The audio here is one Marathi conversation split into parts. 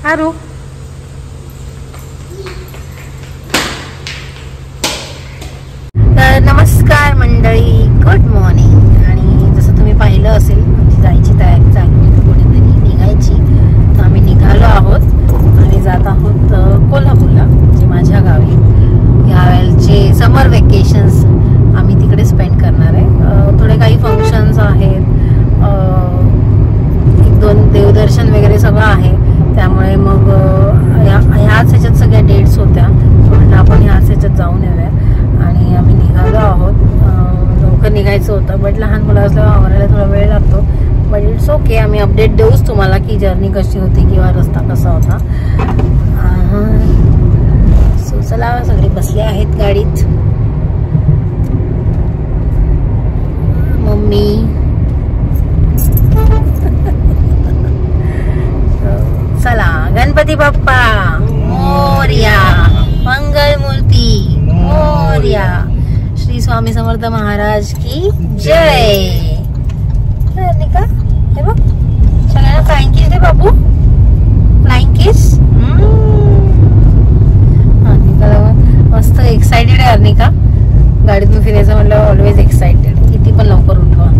आरू तर नमस्कार मंडळी, गुड मॉर्निंग. आणि जसं तुम्ही पाहिलं असेल आमची जायची तयारी चालू आहे, कुठेतरी निघायची. तर आम्ही निघालो आहोत आणि जात आहोत कोल्हापूरला, म्हणजे माझ्या गावी. यावेळेचे समर वेकेशन्स आम्ही तिकडे स्पेंड करणार आहे. थोडे काही फंक्शन्स आहेत, एक दोन देवदर्शन वगैरे सगळं आहे. त्यामुळे मग ह्याच ह्याच्यात सगळ्या डेट्स होत्या, म्हणून आपण ह्याच ह्याच्यात जाऊन येऊया. आणि आम्ही निघालो आहोत. लवकर निघायचं होतं, बट लहान मुलं असल्यावर आवरायला थोडा वेळ लागतो. बट इट्स ओके, आम्ही अपडेट देऊच तुम्हाला की जर्नी कशी होती किंवा रस्ता कसा होता. सो चला, सगळे बसले आहेत गाडीत. मम्मी चला, गणपती बाप्पा मोरया, मंगलमूर्ती मोरया, श्री स्वामी समर्थ महाराज की जय. निका हे बघ, सगळ्यांना फ्लाइंग किस दे बाबू, फ्लाइंग किस. मस्त एक्साइटेड आहे अर्निका. गाडीतून फिरायचं म्हटलं ऑलवेज एक्साइटेड. किती पण लवकर उठवा.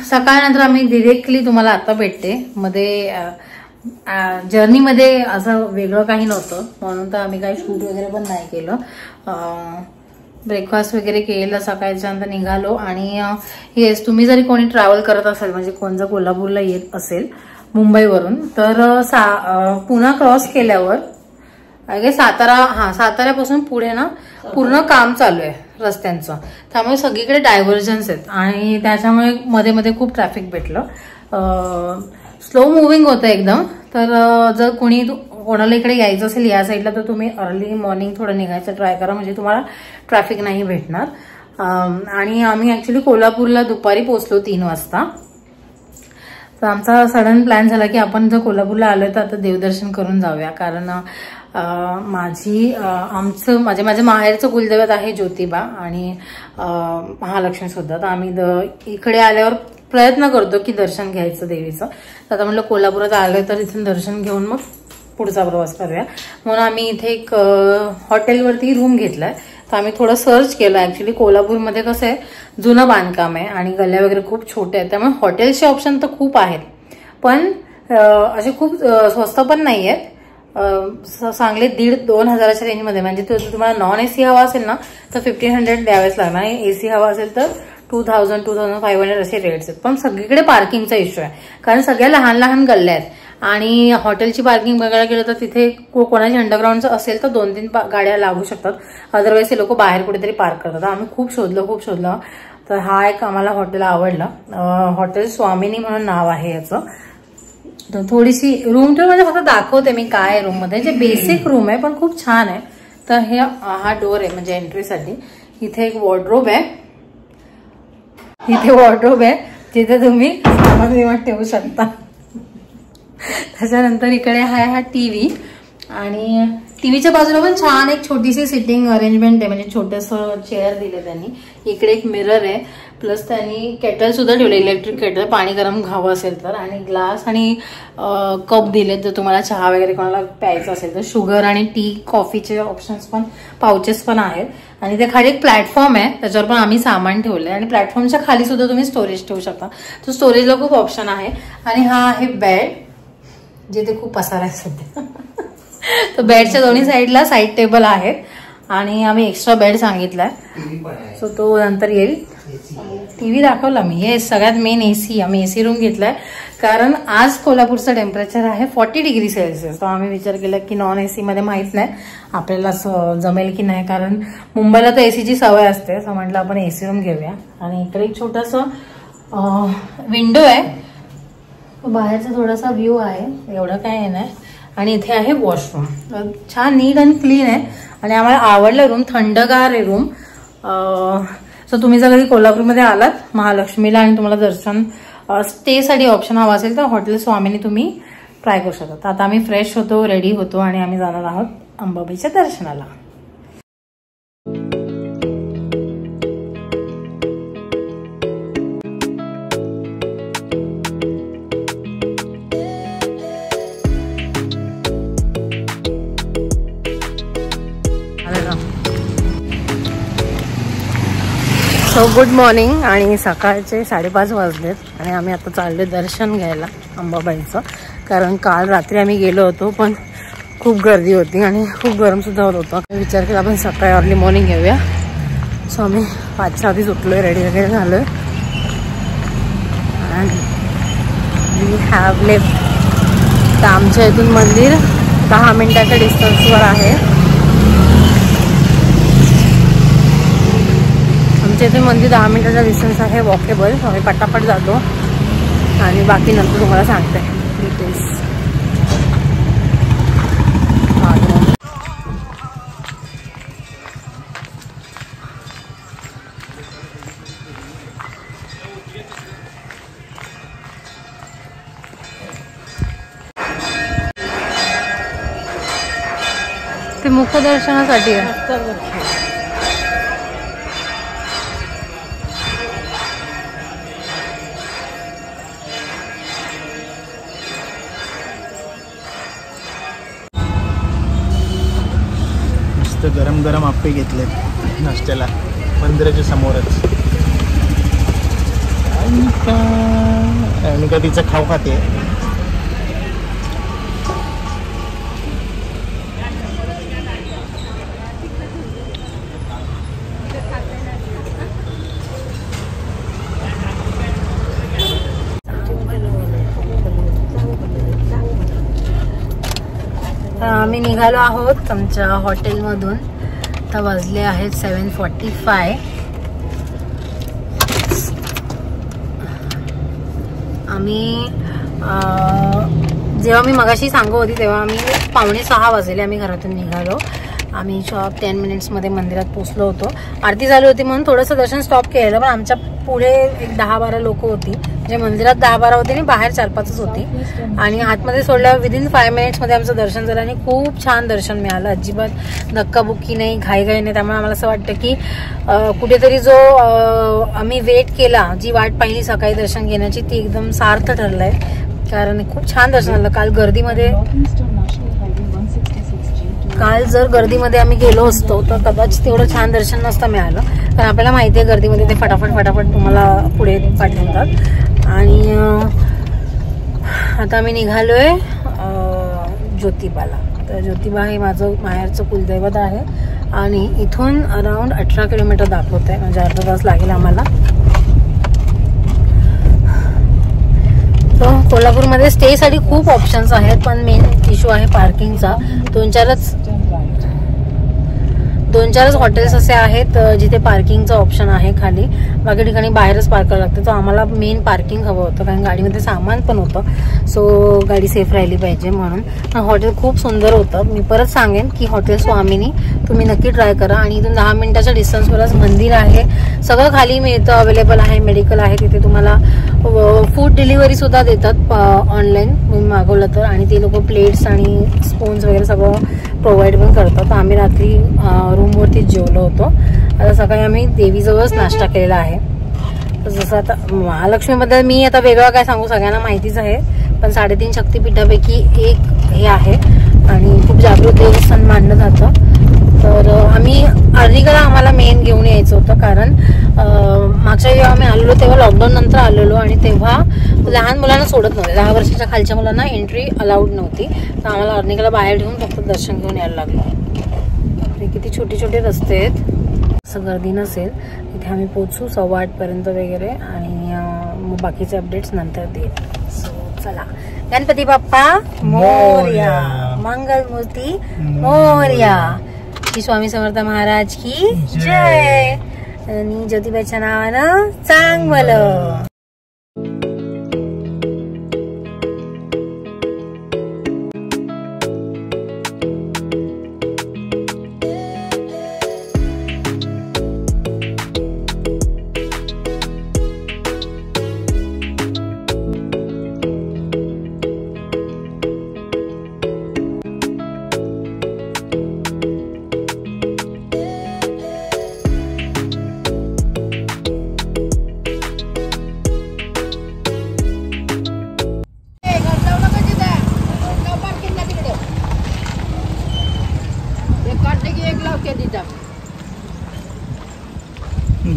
सकाळनंतर आम्ही डिरेक्टली तुम्हाला आता भेटते. मध्ये जर्नीमध्ये असं वेगळं काही नव्हतं, म्हणून तर आम्ही काही शूट वगैरे पण नाही केलं. ब्रेकफास्ट वगैरे केलं, सकाळच्या नंतर निघालो. आणि येस, तुम्ही जरी कोणी ट्रॅव्हल करत असेल, म्हणजे कोण जर कोल्हापूरला येत असेल मुंबईवरून, तर पुन्हा क्रॉस केल्यावर साताऱ्यापासून पुढे ना पूर्ण काम चालू आहे रस्त्यांचं. त्यामुळे सगळीकडे डायव्हर्जन्स आहेत आणि त्याच्यामुळे मध्ये मध्ये खूप ट्रॅफिक भेटलं. स्लो मुव्हिंग होतं एकदम. तर जर कोणाला इकडे यायचं असेल या साईडला, तर तुम्ही अर्ली मॉर्निंग थोडं निघायचं ट्राय करा, म्हणजे तुम्हाला ट्रॅफिक नाही भेटणार. आणि आम्ही ऍक्च्युली कोल्हापूरला दुपारी पोहोचलो 3 वाजता. तर आमचा सडन प्लॅन झाला की आपण जर कोल्हापूरला आलोय तर आता देवदर्शन करून जाऊया. कारण माझ्या माहेरचं कुलदैवत आहे ज्योतिबा आणि महालक्ष्मी सुद्धा. तर आम्ही इकडे आल्यावर प्रयत्न करतो की दर्शन घ्यायचं देवीचं. तर आता म्हटलं कोल्हापुरात आलोय तर इथून दर्शन घेऊन मग पुढचा प्रवास करूया. म्हणून आम्ही इथे एक हॉटेलवरती रूम घेतलाय. तर आम्ही थोडं सर्च केलं. ऍक्च्युली कोल्हापूरमध्ये कसं आहे, जुनं बांधकाम आहे आणि गल्ल्या वगैरे खूप छोटे आहेत, त्यामुळे हॉटेल्सचे ऑप्शन तर खूप आहेत, पण असे खूप स्वस्त पण नाही आहेत. चांगले 1,500-2 हजाराच्या रेंजमध्ये. म्हणजे तुम्हाला नॉन एसी हवा असेल ना तर 1500 द्यावेच लागणार. आणि एसी हवा असेल तर 2000-2500 असे रेट्स आहेत. पण सगळीकडे पार्किंगचा इश्यू आहे, कारण सगळ्या लहान लहान गल्ल्या आहेत. आणि हॉटेलची पार्किंग बघायला गेलं तर तिथे कोणाची अंडरग्राऊंडचं असेल तर 2-3 गाड्या लागू शकतात. अदरवाईज हे लोक बाहेर कुठेतरी पार्क करतात. आम्ही खूप शोधलं. तर हा एक आम्हाला हॉटेल आवडला. हॉटेल स्वामिनी म्हणून नाव आहे याचं. तर थोडीशी रूम टूर मध्ये फक्त दाखवते मी काय आहे रूम मध्ये. जे बेसिक रूम आहे पण खूप छान आहे. तर हा डोर आहे म्हणजे एंट्रीसाठी. इथे एक वॉर्डरोब आहे, जिथे तुम्ही ठेवू शकता. त्याच्यानंतर इकडे हा टीव्ही. आणि टीव्हीच्या बाजूला पण छान एक छोटीशी सिटिंग अरेंजमेंट आहे, म्हणजे छोटंसं चेअर दिले त्यांनी. इकडे एक मिरर आहे, प्लस त्यांनी केटल सुद्धा ठेवले, इलेक्ट्रिक केटल, पाणी गरम घ्यावं असेल तर. आणि ग्लास आणि कप दिलेत जर तुम्हाला चहा वगैरे कोणाला प्यायचं असेल तर. शुगर आणि टी कॉफीचे ऑप्शन्स पण, पाउचेस पण आहेत. आणि त्या खाली एक प्लॅटफॉर्म आहे, त्याच्यावर पण आम्ही सामान ठेवलंय. आणि प्लॅटफॉर्मच्या खाली सुद्धा तुम्ही स्टोरेज ठेवू शकता. तो स्टोरेजला खूप ऑप्शन आहे. आणि हा आहे बेड, जिथे खूप पसारा आहे सध्या. तर बेडच्या दोन्ही साईडला साईड टेबल आहेत. आणि आम्ही एक्स्ट्रा बेड सांगितलाय, सो तो नंतर येईल. टीव्ही दाखवला मी. हे सगळ्यात मेन एसी, आम्ही एसी रूम घेतलाय कारण आज कोल्हापूरचं टेम्परेचर आहे 40 डिग्री सेल्सिअस. तर आम्ही विचार केला की नॉन एसी मध्ये माहित नाही आपल्याला जमेल की नाही, कारण मुंबईला तर एसीची सवय असते. तर म्हटलं आपण एसी रूम घेऊया. आणि इकडे एक छोटासा विंडो आहे, बाहेरचा थोडासा व्ह्यू आहे, एवढं काय नाही. आणि इथे आहे वॉशरूम, छान नीट आणि क्लीन आहे आणि आम्हाला आवडलं रूम, थंडगार आहे रूम. सो तुम्ही जर कधी कोल्हापूरमध्ये आलात महालक्ष्मीला आणि तुम्हाला दर्शन स्टेसाठी ऑप्शन हवा असेल तर हॉटेल स्वामीनी तुम्ही ट्राय करू शकता. आता आम्ही फ्रेश होतो, रेडी होतो आणि आम्ही जाणार आहोत अंबाबाईच्या दर्शनाला. So good morning. आणि सकाळचे 5:30 वाजलेत आणि आम्ही आता चाललोय दर्शन घ्यायला अंबाबाईचं. कारण काल रात्री आम्ही गेलो होतो पण खूप गर्दी होती आणि खूप गरम सुद्धा होत होतं. विचार केला आपण सकाळी अर्ली मॉर्निंग घेऊया. सो आम्ही 5च्या आधीच उठलोय, रेडी वगैरे झालोय आणि वी हॅव लेफ्ट. तर आमच्या इथून मंदिर 10 मिनिटाच्या डिस्टन्सवर आहे. आमच्या इथे मंदिर 10 मिनिटाचा डिस्टन्स आहे, वॉकेबल. आम्ही पटापट जातो आणि बाकी नंतर तुम्हाला सांगते डिटेल्स. ते मुखदर्शनासाठी आहे. गरम गरम आप्पे घेतले नाश्त्याला मंदिराच्या समोरच. आणि का तिचं खाऊ खाते. आम्ही निघालो आहोत आमच्या हॉटेलमधून. आता वाजले आहेत 7:45. आम्ही जेव्हा मी मगाशी सांगत होती तेव्हा आम्ही 5:45 वाजले आम्ही घरातून निघालो. आम्ही 10 मिनिट्समध्ये मंदिरात पोहोचलो होतो. आरती झाली होती म्हणून थोडंसं दर्शन स्टॉप केलं, पण आमच्या पुढे एक 10-12 लोक होती. म्हणजे मंदिरात 10-12 होती आणि बाहेर 4-5च होती. आणि आतमध्ये सोडल्यावर विदिन 5 मिनिट्समध्ये आमचं दर्शन झालं आणि खूप छान दर्शन मिळालं. अजिबात धक्काबुक्की नाही, घाईघाई नाही. त्यामुळे आम्हाला असं वाटतं की कुठेतरी जो आम्ही वेट केला, जी वाट पाहिली सकाळी दर्शन घेण्याची, ती एकदम सार्थ ठरलंय. कारण खूप छान दर्शन झालं. काल जर गर्दीमध्ये आम्ही गेलो असतो तर कदाचित तेवढं छान दर्शन नसतं मिळालं. कारण आपल्याला माहिती आहे गर्दीमध्ये ते फटाफट तुम्हाला पुढे पाठवतात. आणि आता आम्ही निघालोय ज्योतिबाला. तर ज्योतिबा हे माझं माहेरचं कुलदैवत आहे आणि इथून अराउंड 18 किलोमीटर दाखवत आहे. म्हणजे अर्धा तास लागेल आम्हाला. तो कोल्हापूरमध्ये स्टेसाठी खूप ऑप्शन्स आहेत, पण मेन इश्यू आहे पार्किंगचा. 2-4च हॉटेल्स असे आहेत जिथे पार्किंगचा ऑप्शन आहे खाली. बाकी ठिकाणी बाहेरच पार्क करावं लागतं. तर आम्हाला मेन पार्किंग हवं होतं कारण गाडीमध्ये सामान पण होतं. सो गाडी सेफ राहिली पाहिजे म्हणून. हॉटेल खूप सुंदर होतं. मी परत सांगेन की हॉटेल स्वामीनी तुम्ही नक्की ट्राय करा. आणि इथून 10 मिनिटाच्या डिस्टन्सवरच मंदिर आहे. सगळं खाली मिळतं, अवेलेबल आहे, मेडिकल आहे. तिथे तुम्हाला फूड डिलिव्हरी सुद्धा देतात ऑनलाईन तुम्ही मागवलं तर. आणि ते लोक प्लेट्स आणि स्पून्स वगैरे सगळं प्रोव्हाइड पण करतात. आम्ही रात्री रूमवरतीच जेवलो होतो. आता सकाळी आम्ही देवीजवळच नाश्ता केलेला आहे. जसं आता महालक्ष्मीबद्दल मी आता वेगळं काय सांगू, सगळ्यांना माहितीच आहे. पण 3.5 शक्तिपीठापैकी एक हे आहे आणि खूप जागृत देवस्थान मानलं जातं. तर आम्ही अर्लीकडे आम्हाला मेन घेऊन यायचं होतं. कारण मागच्या जेव्हा आम्ही आलेलो तेव्हा लॉकडाऊन नंतर आलेलो आणि तेव्हा लहान मुलांना सोडत नव्हते. 10 वर्षाच्या खालच्या मुलांना एंट्री अलाउड नव्हती. तर आम्हाला अर्लीकडे बाहेर ठेवून फक्त दर्शन घेऊन यायला लागलं. किती छोटे छोटे रस्ते आहेत. असं गर्दी नसेल तिथे आम्ही पोचू 8:15 वगैरे आणि मग बाकीचे अपडेट्स नंतर देईल. सो चला, गणपती बाप्पा मोरया, मंगलमूर्ती मोरया, श्री स्वामी समर्थ महाराज की जय. आणि ज्योतिबाच्या नावानं चांगलं.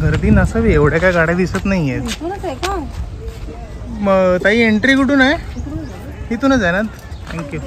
गर्दी नसावी, एवढ्या काय गाड्या दिसत नाहीयेत. मग ताई एंट्री कुठून आहे? इथूनच आहे ना. थँक्यू.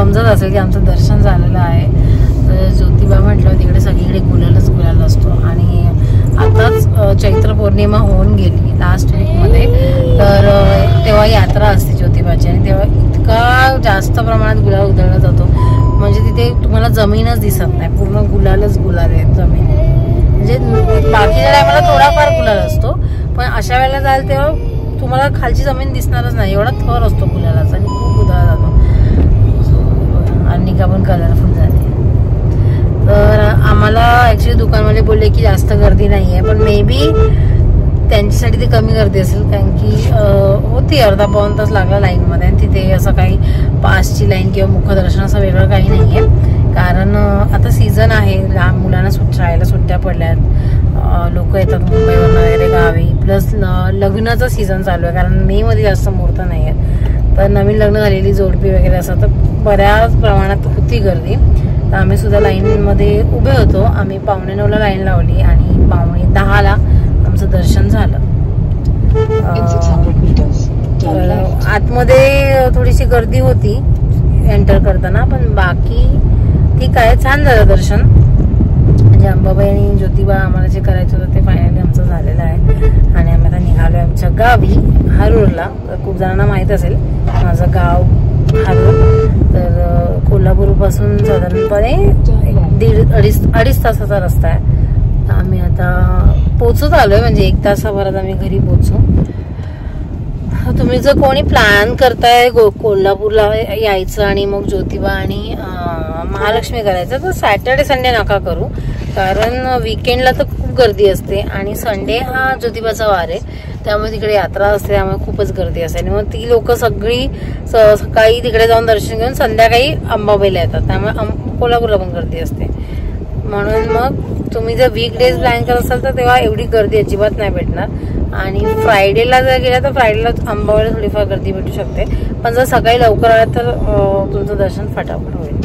समजत असेल की आमचं दर्शन झालेलं आहे. तर ज्योतिबा म्हटलं तिकडे सगळीकडे गुलालच गुलाल असतो आणि आताच चैत्र पौर्णिमा होऊन गेली लास्ट वीकमध्ये. तर तेव्हा यात्रा असते ज्योतिबाची आणि तेव्हा इतका जास्त प्रमाणात गुलाल उधळला जातो म्हणजे तिथे तुम्हाला जमीनच दिसत नाही, पूर्ण गुलालच गुलाल आहे जमीन. म्हणजे बाकीच्या टायमाला थोडाफार गुलाल असतो पण अशा वेळेला जाल तेव्हा तुम्हाला खालची जमीन दिसणारच नाही, एवढा थर असतो गुलालाचा आणि खूप उधळला जातो. आणि का पण कलरफुल झाले. तर आम्हाला ऍक्च्युली दुकानवाले बोलले की जास्त गर्दी नाही आहे पण मे बी त्यांच्यासाठी ते कमी गर्दी असेल कारण की होती अर्धा पाऊण तास लागला लाईनमध्ये आणि तिथे असं काही पासची लाईन किंवा मुखदर्शन असं वेगळं काही नाही आहे कारण आता सीझन आहे, लहान मुलांना शाळेला सुट्ट्या पडल्यात, लोक येतात मुंबईवरून वगैरे गावी, प्लस लग्नाचं सीझन चालू आहे कारण मे मध्ये जास्त मुहूर्त नाही आहे. तर नवीन लग्न झालेली जोडपी वगैरे असं तर बऱ्याच प्रमाणात होती गर्दी. तर आम्ही सुद्धा लाईनमध्ये उभे होतो. आम्ही 9:45 लाईन लावली आणि 9:10 आमचं दर्शन झालं. आतमध्ये थोडीशी गर्दी होती एंटर करताना पण बाकी ठीक आहे, छान झालं दर्शन. म्हणजे अंबाबाई आणि ज्योतिबा आम्हाला जे करायचं होतं ते फायनली आमचं झालेलं आहे आणि आम्ही आता निघालोय आमच्या गावी हरूरला. खूप जणांना माहीत असेल माझं गाव हरूर. तर कोल्हापूरपासून साधारणपणे 1.5-2.5 तासाचा रस्ता आहे. तर आम्ही आता पोचत आलोय म्हणजे 1 तासाभरात आम्ही घरी पोचू. तुम्ही जर कोणी प्लॅन करताय कोल्हापूरला यायचं आणि मग ज्योतिबा आणि महालक्ष्मी करायचं तर सॅटर्डे संडे नका करू कारण वीकेंडला तर खूप गर्दी असते आणि संडे हा ज्योतिबाचा वार आहे त्यामुळे तिकडे यात्रा असते त्यामुळे खूपच गर्दी असते आणि मग ती लोक सगळी सकाळी तिकडे जाऊन दर्शन घेऊन संध्याकाळी अंबाबाईला येतात त्यामुळे कोल्हापूरला पण गर्दी असते. म्हणून मग तुम्ही जर वीक डेज प्लॅन करत असाल तर तेव्हा एवढी गर्दी अजिबात नाही भेटणार आणि फ्रायडेला जर गेला तर फ्रायडेला अंबाबाईला थोडीफार गर्दी भेटू शकते पण जर सकाळी लवकर आला तर तुमचं दर्शन फटाफट होईल.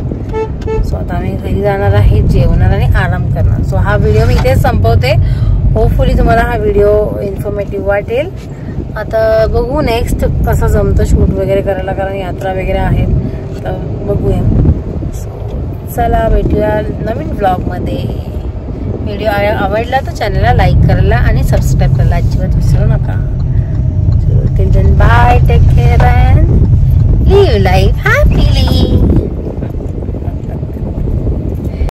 सो आता आम्ही घरी जाणार आहे, जेवणार आणि आराम करणार. सो हा व्हिडिओ मी इथेच संपवते. होपफुली तुम्हाला हा व्हिडिओ इन्फॉर्मेटिव्ह वाटेल. आता बघू नेक्स्ट कसं जमतं शूट वगैरे करायला कारण यात्रा वगैरे आहेत तर बघूया. चला भेटूया नवीन ब्लॉगमध्ये. व्हिडिओ आवडला तर चॅनलला लाईक करायला आणि सबस्क्राईब करायला अजिबात विसरू नका. Till then bye, take care and live life happily.